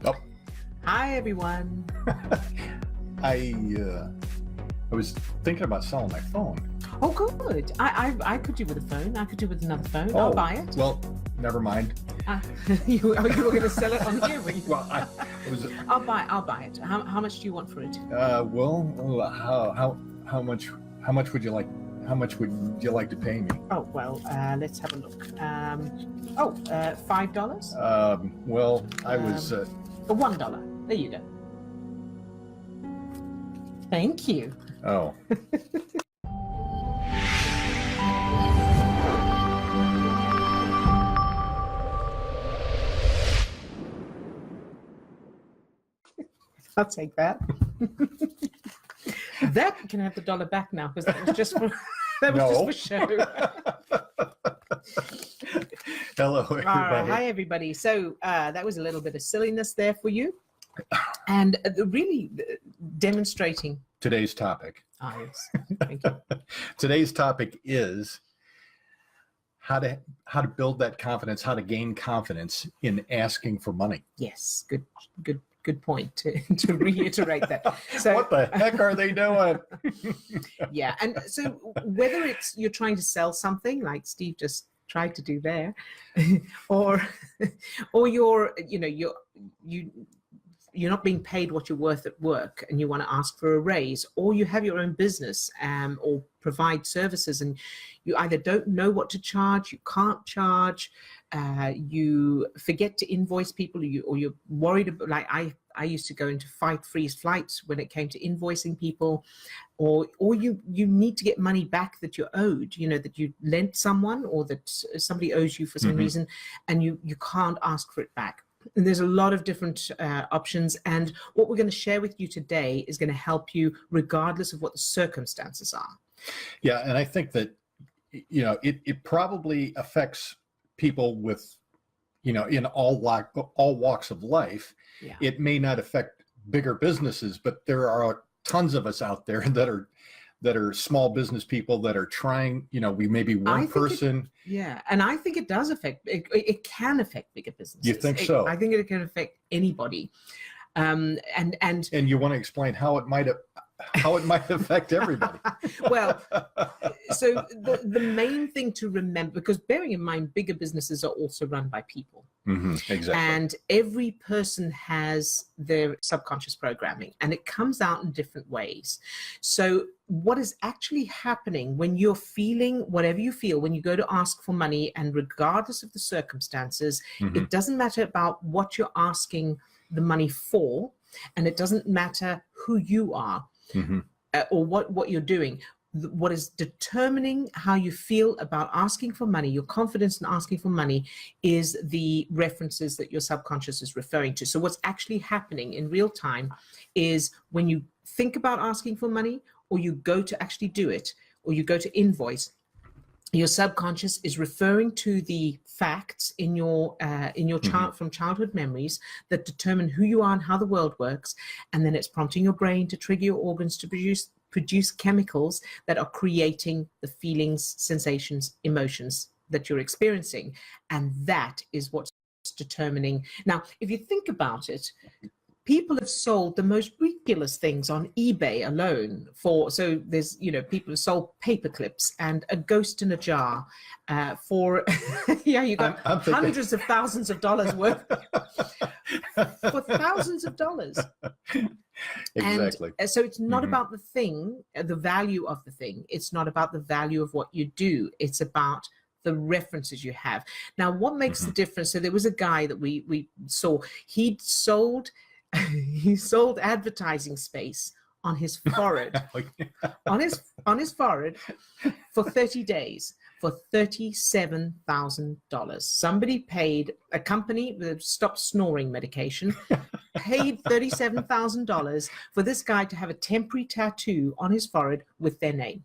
Oh, Hi, everyone. I was thinking about selling my phone. Oh, good. I could do with a phone. I could do with another phone. Oh, I'll buy it. Well, never mind. You were going to sell it on here, were you? Well, I'll buy it. How much do you want for it? how much would you like? How much would you like to pay me? Oh, well, let's have a look. $5? Well, I was. $1. There you go. Thank you. Oh. I'll take that. That can have the dollar back now because that was just for just for show. Hello, everybody. Hi, everybody. So that was a little bit of silliness there for you, and really demonstrating Today's topic. Yes. Thank you. Today's topic is how to build that confidence, how to gain confidence in asking for money. Yes. Good point to reiterate that. So what the heck are they doing? Yeah, and so whether it's you're trying to sell something like Steve just tried to do there, or you're not being paid what you're worth at work and you want to ask for a raise, or you have your own business or provide services and you either don't know what to charge, you can't charge, you forget to invoice people, or you're worried about, like I used to go into freeze flights when it came to invoicing people, or you need to get money back that you're owed, that you lent someone or that somebody owes you for some reason, and you can't ask for it back. And there's a lot of different options, and what we're going to share with you today is going to help you regardless of what the circumstances are. Yeah, and I think that it probably affects people with in all walks of life. Yeah. It may not affect bigger businesses, but there are tons of us out there that are small business people that are trying, we may be one person. Yeah. And I think it does affect, it can affect bigger businesses. You think so? I think it can affect anybody. And you want to explain how it might affect everybody. Well, so the main thing to remember, because bearing in mind, bigger businesses are also run by people. Exactly. And every person has their subconscious programming, and it comes out in different ways. So what is actually happening when you're feeling whatever you feel, when you go to ask for money, and regardless of the circumstances, it doesn't matter about what you're asking the money for, and it doesn't matter who you are. Or what you're doing. What is determining how you feel about asking for money, your confidence in asking for money, is the references that your subconscious is referring to. So what's actually happening in real time is when you think about asking for money, or you go to actually do it, or you go to invoice, your subconscious is referring to the facts in your chart from childhood memories that determine who you are and how the world works, and then it's prompting your brain to trigger your organs to produce chemicals that are creating the feelings, sensations, emotions that you're experiencing, and that is what's determining. Now, if you think about it, people have sold the most ridiculous things on eBay alone so there's, people have sold paper clips and a ghost in a jar for, you got hundreds of thousands of dollars worth for thousands of dollars. Exactly. And so it's not about the thing, the value of the thing. It's not about the value of what you do. It's about the references you have. Now, what makes the difference? So there was a guy that we saw, he sold advertising space on his forehead, on his forehead for 30 days for $37,000. Somebody paid, a company that stopped snoring medication, paid $37,000 for this guy to have a temporary tattoo on his forehead with their name.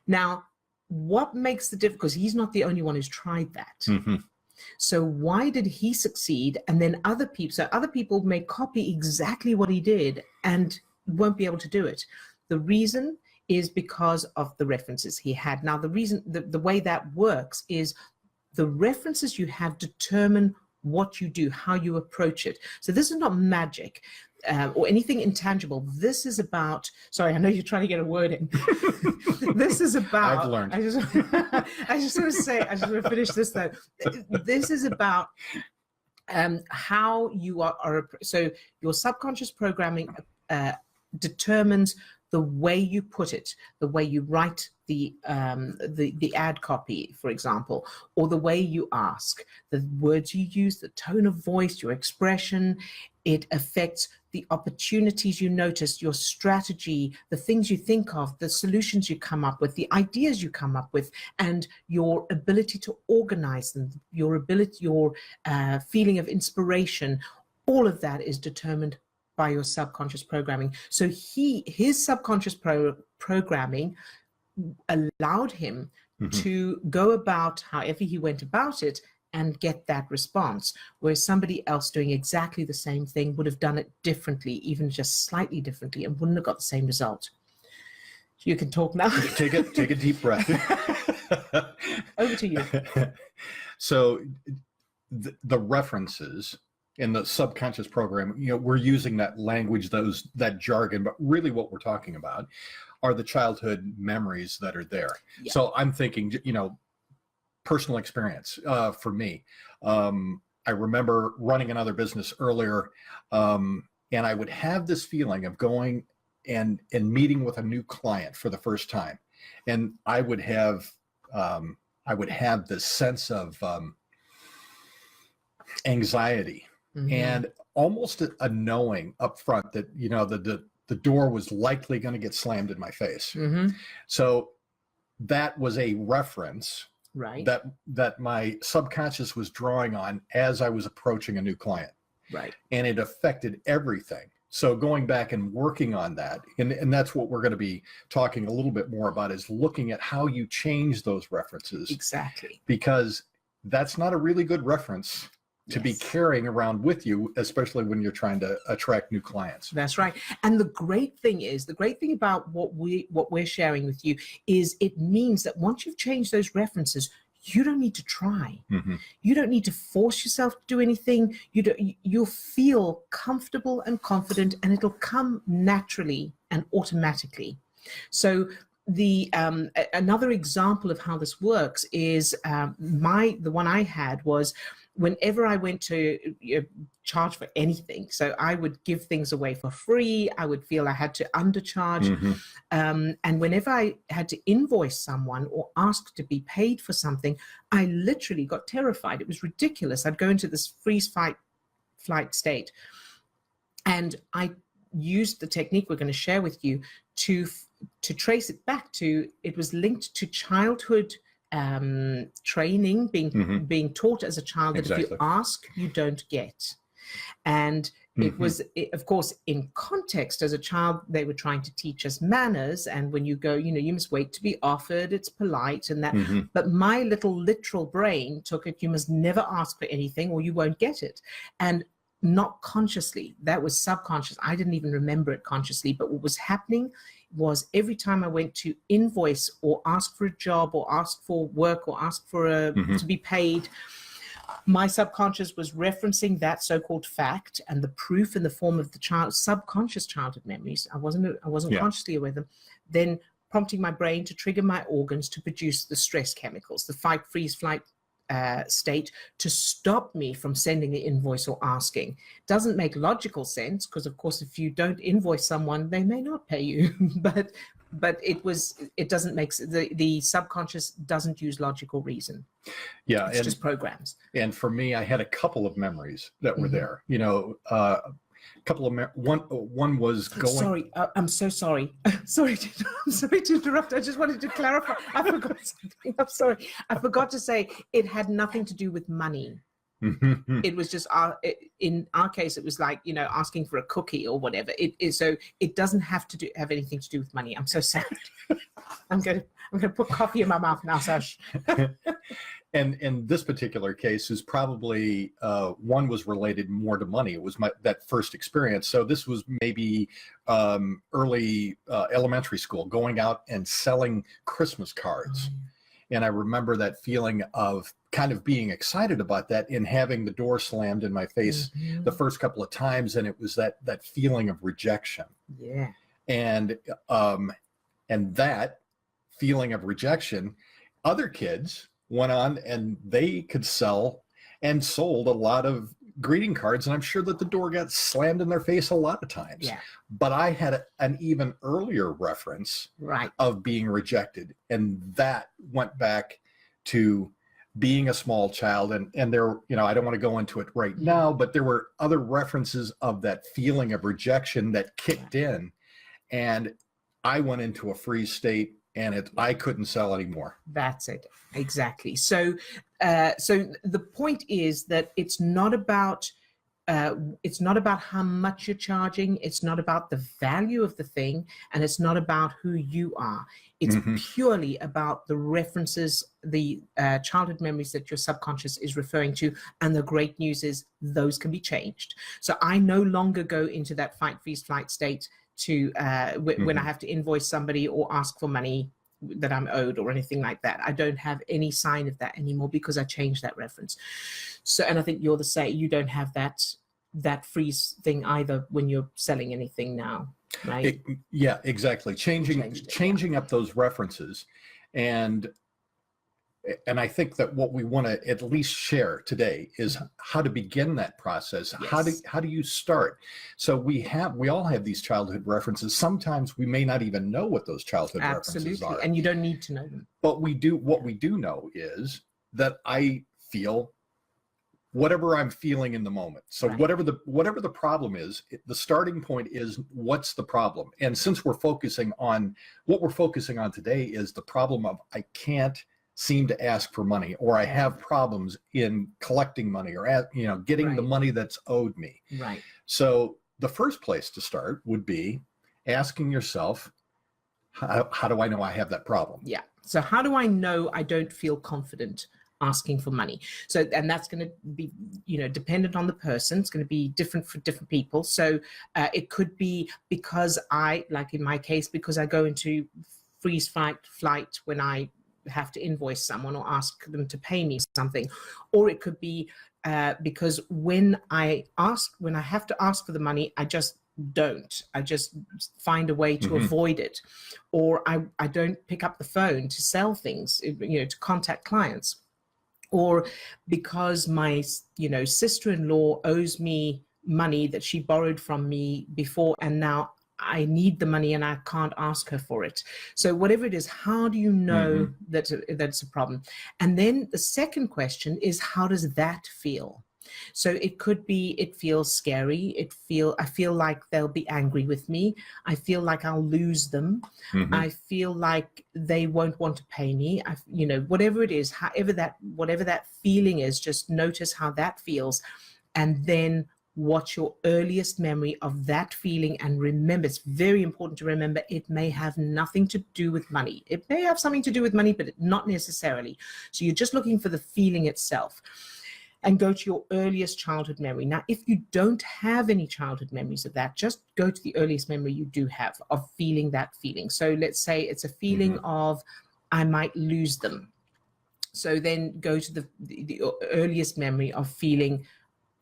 Now, what makes the difference? Because he's not the only one who's tried that. So why did he succeed? And then other people may copy exactly what he did and won't be able to do it. The reason is because of the references he had. Now, the way that works is the references you have determine what you do, how you approach it. So this is not magic or anything intangible. This is about, sorry, I know you're trying to get a word in. This is about, I've learned. I just want to finish this though. This is about how you are, so your subconscious programming determines the way you put it, the way you write the ad copy, for example, or the way you ask, the words you use, the tone of voice, your expression. It affects the opportunities you notice, your strategy, the things you think of, the solutions you come up with, the ideas you come up with, and your ability to organize them, your ability, your feeling of inspiration. All of that is determined by your subconscious programming. So his subconscious programming allowed him to go about however he went about it and get that response, whereas somebody else doing exactly the same thing would have done it differently, even just slightly differently, and wouldn't have got the same result. You can talk now. Take a deep breath. Over to you. So the references in the subconscious program, we're using that language, that jargon, but really what we're talking about are the childhood memories that are there. Yeah. So I'm thinking, personal experience for me. I remember running another business earlier, and I would have this feeling of going and meeting with a new client for the first time, and I would have this sense of anxiety. And almost a knowing up front that, the door was likely going to get slammed in my face. So that was a reference, right, that my subconscious was drawing on as I was approaching a new client. Right. And it affected everything. So going back and working on that, and that's what we're going to be talking a little bit more about, is looking at how you change those references. Exactly. Because that's not a really good reference to be carrying around with you, especially when you're trying to attract new clients. That's right. And the great thing about what we're sharing with you is it means that once you've changed those references, you don't need to try. You don't need to force yourself to do anything. You'll feel comfortable and confident, and it'll come naturally and automatically. So another example of how this works is the one I had was whenever I went to charge for anything. So I would give things away for free. I would feel I had to undercharge. And whenever I had to invoice someone or ask to be paid for something, I literally got terrified. It was ridiculous. I'd go into this freeze flight state. And I used the technique we're going to share with you to trace it back to, it was linked to childhood training, being taught as a child that if you ask, you don't get. And it was, of course, in context as a child, they were trying to teach us manners. And when you go, you must wait to be offered, it's polite and that. But my little literal brain took it, you must never ask for anything or you won't get it. And not consciously, that was subconscious. I didn't even remember it consciously, but what was happening was every time I went to invoice or ask for a job or ask for work or ask for to be paid, my subconscious was referencing that so-called fact and the proof in the form of the subconscious childhood memories. I wasn't consciously aware of them. Then prompting my brain to trigger my organs to produce the stress chemicals, the fight, freeze, flight state, to stop me from sending the invoice or asking. Doesn't make logical sense because, of course, if you don't invoice someone, they may not pay you. but it doesn't make the subconscious doesn't use logical reason. Yeah, it's just programs. And for me, I had a couple of memories that were there. Couple of one was going. Sorry, I'm so sorry. I'm sorry to interrupt. I just wanted to clarify. I forgot something. I'm sorry. I forgot to say it had nothing to do with money. It was just in our case, it was like asking for a cookie or whatever. So it doesn't have anything to do with money. I'm so sad. I'm gonna put coffee in my mouth now, Sash. And in this particular case is probably one was related more to money. It was that first experience. So this was maybe early elementary school, going out and selling Christmas cards. And I remember that feeling of kind of being excited about that and having the door slammed in my face the first couple of times. And it was that feeling of rejection. Yeah. And that feeling of rejection, other kids went on and they could sell and sold a lot of greeting cards, and I'm sure that the door got slammed in their face a lot of times. Yeah. But I had an even earlier reference of being rejected, and that went back to being a small child. And there, I don't want to go into it right now, but there were other references of that feeling of rejection that kicked in, and I went into a freeze state, and I couldn't sell anymore. That's it. Exactly. So the point is that it's not about how much you're charging. It's not about the value of the thing, and it's not about who you are. It's purely about the references, the childhood memories that your subconscious is referring to. And the great news is those can be changed. So I no longer go into that fight, freeze, flight state to when I have to invoice somebody or ask for money that I'm owed or anything like that. I don't have any sign of that anymore because I changed that reference. So, and I think you're the same. You don't have that freeze thing either when you're selling anything now, right? Yeah, exactly. Changing up those references. And I think that what we want to at least share today is how to begin that process. Yes. How do you start? So we all have these childhood references. Sometimes we may not even know what those childhood references are. And you don't need to know them. But what we do know is that I feel whatever I'm feeling in the moment. So whatever the problem is, the starting point is what's the problem. And since what we're focusing on today is the problem of I can't seem to ask for money, or I have problems in collecting money, or getting the money that's owed me. Right. So the first place to start would be asking yourself, how do I know I have that problem? Yeah. So how do I know I don't feel confident asking for money? So, and that's going to be, dependent on the person. It's going to be different for different people. So it could be because like in my case, because I go into freeze, fight, flight when I have to invoice someone or ask them to pay me something. Or it could be because when I have to ask for the money, I just find a way to avoid it. Or I don't pick up the phone to sell things, to contact clients. Or because my sister-in-law owes me money that she borrowed from me before, and now I need the money and I can't ask her for it. So whatever it is, how do you know that's a problem? And then the second question is, how does that feel? So it could be, it feels scary. I feel like they'll be angry with me. I feel like I'll lose them. I feel like they won't want to pay me. Whatever it is, whatever that feeling is, just notice how that feels. And then what's your earliest memory of that feeling? And remember, it's very important to remember, it may have nothing to do with money. It may have something to do with money, but not necessarily. So you're just looking for the feeling itself. And go to your earliest childhood memory. Now, if you don't have any childhood memories of that, just go to the earliest memory you do have of feeling that feeling. So let's say it's a feeling of, I might lose them. So then go to the earliest memory of feeling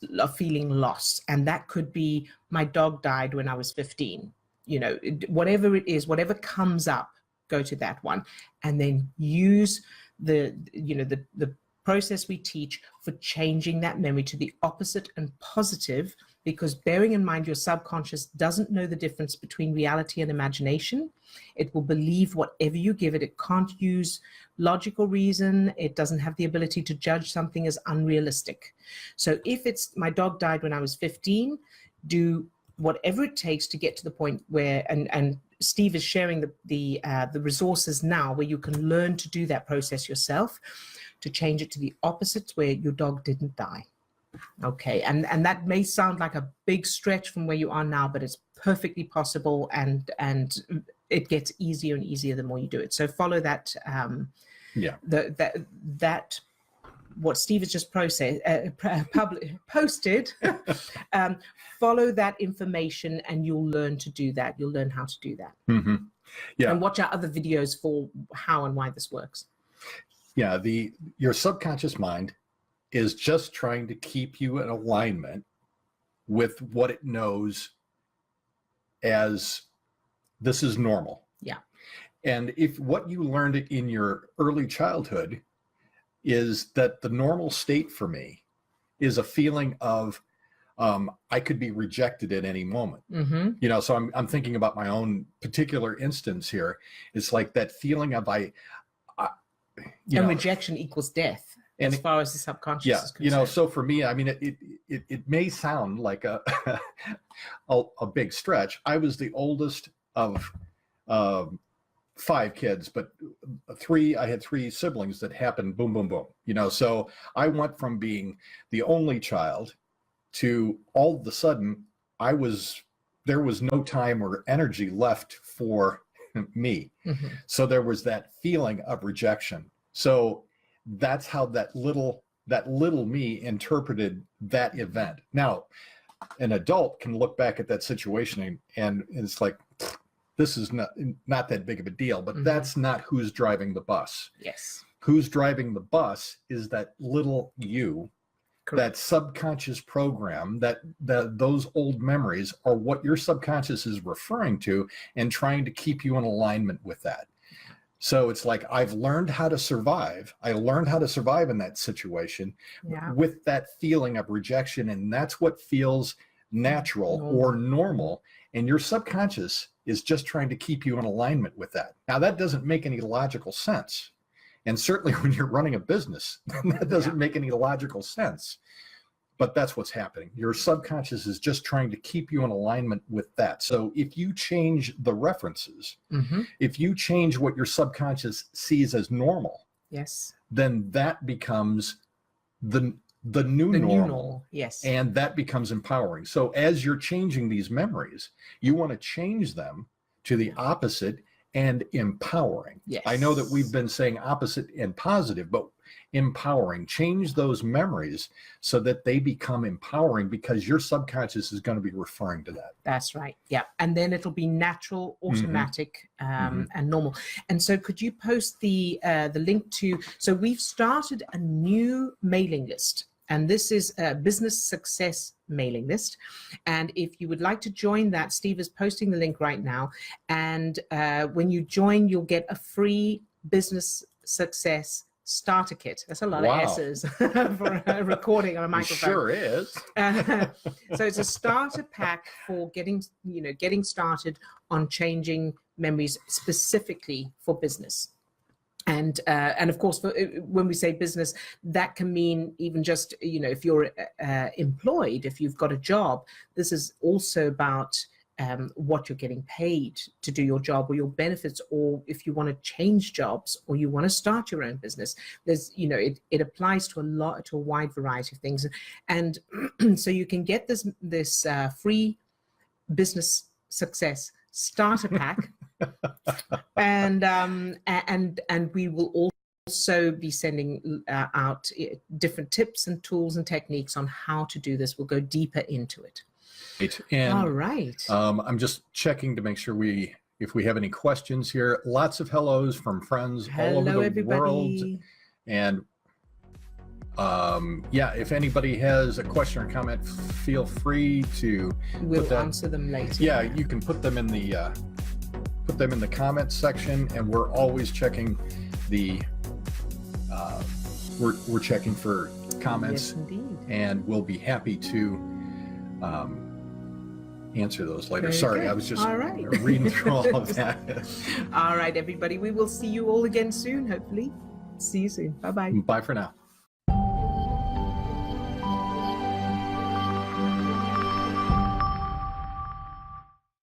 lost. And that could be, my dog died when I was 15. Whatever it is, whatever comes up, go to that one. And then use the process we teach for changing that memory to the opposite and positive, because bearing in mind your subconscious doesn't know the difference between reality and imagination. It will believe whatever you give it. It can't use logical reason. It doesn't have the ability to judge something as unrealistic. So if it's, my dog died when I was 15, do whatever it takes to get to the point where, and Steve is sharing the resources now where you can learn to do that process yourself, to change it to the opposite, where your dog didn't die. Okay, and that may sound like a big stretch from where you are now, but it's perfectly possible, and it gets easier and easier the more you do it. So follow that. That what Steve has just posted. Follow that information, and you'll learn to do that. You'll learn how to do that. Yeah, and watch our other videos for how and why this works. Yeah, your subconscious mind is just trying to keep you in alignment with what it knows as this is normal. Yeah. And if what you learned in your early childhood is that the normal state for me is a feeling of I could be rejected at any moment. Mm-hmm. You know, so I'm thinking about my own particular instance here. It's like that feeling of and rejection equals death, as far as the subconscious is concerned. You know, so for me, I mean, it may sound like a big stretch. I was the oldest of 5 kids, but I had 3 siblings that happened boom, boom, boom. You know, so I went from being the only child to all of a sudden there was no time or energy left for me. Mm-hmm. So there was that feeling of rejection. So that's how that little me interpreted that event. Now, an adult can look back at that situation and it's like, this is not that big of a deal, but that's not who's driving the bus. Yes. Who's driving the bus is that little you. Correct. That subconscious program, those old memories are what your subconscious is referring to and trying to keep you in alignment with that. So it's like, I've learned how to survive. I learned how to survive in that situation with that feeling of rejection. And that's what feels natural or normal. And your subconscious is just trying to keep you in alignment with that. Now, that doesn't make any logical sense. And certainly when you're running a business, that doesn't make any logical sense. But that's what's happening. Your subconscious is just trying to keep you in alignment with that. So if you change the references, if you change what your subconscious sees as normal, yes, then that becomes the new normal. Yes. And that becomes empowering. So as you're changing these memories, you want to change them to the opposite and empowering. Yes. I know that we've been saying opposite and positive, but empowering. Change those memories so that they become empowering, because your subconscious is going to be referring to that. That's right. Yeah. And then it'll be natural, automatic, and normal. And so could you post the link to, so we've started a new mailing list. And this is a business success mailing list. And if you would like to join that, Steve is posting the link right now. And when you join, you'll get a free business success starter kit. That's a lot of S's for a recording on a microphone. It sure is. So it's a starter pack for getting started on changing memories specifically for business. And of course, when we say business, that can mean even just, if you're employed, if you've got a job, this is also about what you're getting paid to do your job, or your benefits, or if you want to change jobs or you want to start your own business. There's, it applies to a wide variety of things. And so you can get this free business success starter pack. And we will also be sending out different tips and tools and techniques on how to do this. We'll go deeper into it. And all right. I'm just checking to make sure if we have any questions here. Lots of hellos from friends all over the world. And if anybody has a question or comment, feel free to. We'll answer them later. Yeah, you can put them in the comments section, and we're always checking we're checking for comments. Yes, indeed. And we'll be happy to answer those later. Very Sorry, good. I was just right. reading through all of that. All right, everybody. We will see you all again soon, hopefully. See you soon. Bye-bye. Bye for now.